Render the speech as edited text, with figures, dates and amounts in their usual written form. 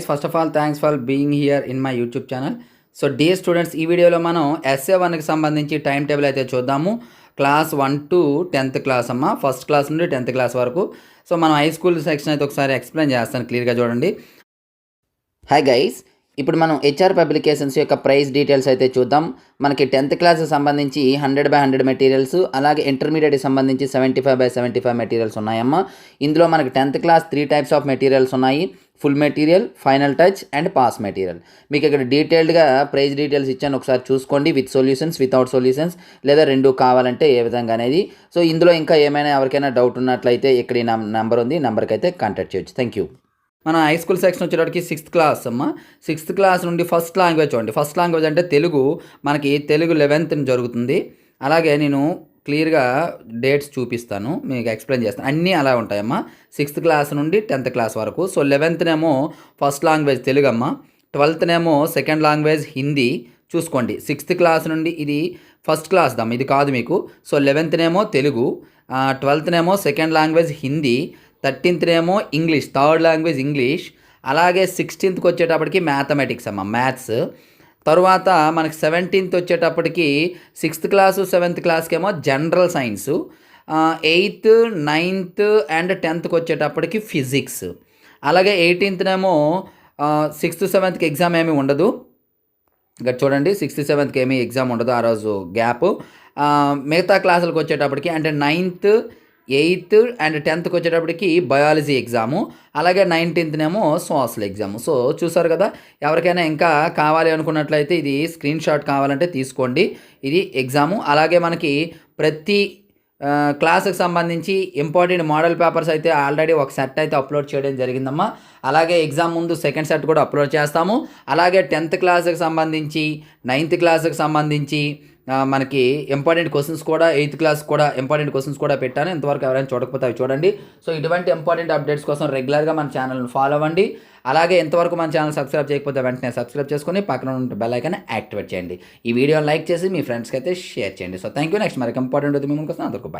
First of all thanks for being here in my YouTube channel. So dear students, ఈ వీడియోలో మనం SA1కి సంబంధించి time table అయితే చూద్దాము. క్లాస్ 1 to 10th క్లాస్ అమ్మ, ఫస్ట్ క్లాస్ నుండి 10th క్లాస్ వరకు. సో మనం హై స్కూల్ సెక్షన్ అయితే ఒకసారి ఎక్స్ప్లెయిన్ చేస్తాను, క్లియర్గా చూడండి. హాయ్ గైస్, ఇప్పుడు మనం HR పబ్లికేషన్స్ యొక్క ప్రైస్ డీటెయిల్స్ అయితే చూద్దాం. మనకి 10th క్లాస్కి సంబంధించి 100/100 మెటీరియల్స్, అలాగే ఇంటర్మీడియట్కి సంబంధించి 75/75 మెటీరియల్స్ ఉన్నాయమ్మా. ఇందులో మనకి 10th class 3 types of materials ఉన్నాయి: full material, final touch and pass material. మీకు ఇక్కడ డీటెయిల్డ్గా ప్రైస్ డీటెయిల్స్ ఇచ్చాను, ఒకసారి చూసుకోండి. విత్ సొల్యూషన్స్, వితౌట్ సొల్యూషన్స్, లేదా రెండు కావాలంటే ఏ విధంగా అనేది. సో ఇందులో ఇంకా ఏమైనా ఎవరికైనా డౌట్ ఉన్నట్లయితే ఇక్కడ ఈ నెంబర్ ఉంది, నెంబర్కి అయితే కాంటాక్ట్ చేయొచ్చు. Thank you. మన హై స్కూల్ సెక్షన్ వచ్చేటప్పటికి 6th క్లాస్ అమ్మ. 6th క్లాస్ నుండి ఫస్ట్ లాంగ్వేజ్ చూడండి. ఫస్ట్ లాంగ్వేజ్ అంటే తెలుగు. మనకి తెలుగు 11th జరుగుతుంది. అలాగే నేను క్లియర్గా డేట్స్ చూపిస్తాను, మీకు ఎక్స్ప్లెయిన్ చేస్తాను. అన్నీ అలా ఉంటాయమ్మా 6th క్లాస్ నుండి 10th క్లాస్ వరకు. So 11th first language Telugu అమ్మ. 12th second language Hindi. చూసుకోండి, 6th క్లాస్ నుండి ఇది ఫస్ట్ క్లాస్ దమ్మ, ఇది కాదు మీకు. So 11th Telugu, 12th second language Hindi, 13th English, third language English. అలాగే 16th వచ్చేటప్పటికి మ్యాథమెటిక్స్ అమ్మ, మ్యాథ్స్. తర్వాత మనకి 17th వచ్చేటప్పటికి 6th క్లాసు 7th క్లాస్కి general science. 8th, 9th and 10th వచ్చేటప్పటికి ఫిజిక్స్. అలాగే 18th 6th, 7th ఎగ్జామ్ ఏమీ ఉండదు. ఇక్కడ చూడండి, 6th, 7th ఏమీ ఎగ్జామ్ ఉండదు, ఆ రోజు గ్యాప్. మిగతా క్లాసులకు వచ్చేటప్పటికి అంటే 9th, 8th అండ్ 10th వచ్చేటప్పటికి బయాలజీ ఎగ్జాము. అలాగే 19th సోషల్ ఎగ్జాము. సో చూసారు కదా, ఎవరికైనా ఇంకా కావాలి అనుకున్నట్లయితే ఇది స్క్రీన్ షాట్ కావాలంటే తీసుకోండి. ఇది ఎగ్జాము. అలాగే మనకి ప్రతి క్లాస్కి సంబంధించి ఇంపార్టెంట్ మోడల్ పేపర్స్ అయితే ఆల్రెడీ ఒక సెట్ అయితే అప్లోడ్ చేయడం జరిగిందమ్మా. అలాగే ఎగ్జామ్ ముందు సెకండ్ సెట్ కూడా అప్లోడ్ చేస్తాము. అలాగే 10th క్లాస్కి సంబంధించి, 9th క్లాస్కి సంబంధించి మనకి ఇంపార్టెంట్ క్వశ్చన్స్ కూడా, 8th క్లాస్ కూడా ఇంపార్టెంట్ క్వశ్చన్స్ కూడా పెట్టాను. ఇంతవరకు ఎవరైనా చూడకపోతే అవి చూడండి. సో ఇటువంటి ఇంపార్టెంట్ అప్డేట్స్ కోసం రెగ్యులర్గా మన ఛానల్ని ఫాలో అవ్వండి. అలాగే ఇంతవరకు మన ఛానల్ సబ్స్క్రైబ్ చేయకపోతే వెంటనే సబ్స్క్రైబ్ చేసుకొని పక్కన ఉన్న బెల్ ఐకాన్ యాక్టివేట్ చేయండి. ఈ వీడియోని లైక్ చేసి మీ ఫ్రెండ్స్కి అయితే షేర్ చేయండి. So thank you. నెక్స్ట్ మరికి ఇంపార్టెంట్ ఉంది మీ ముందుకు వస్తాను. అందరికీ బాయ్.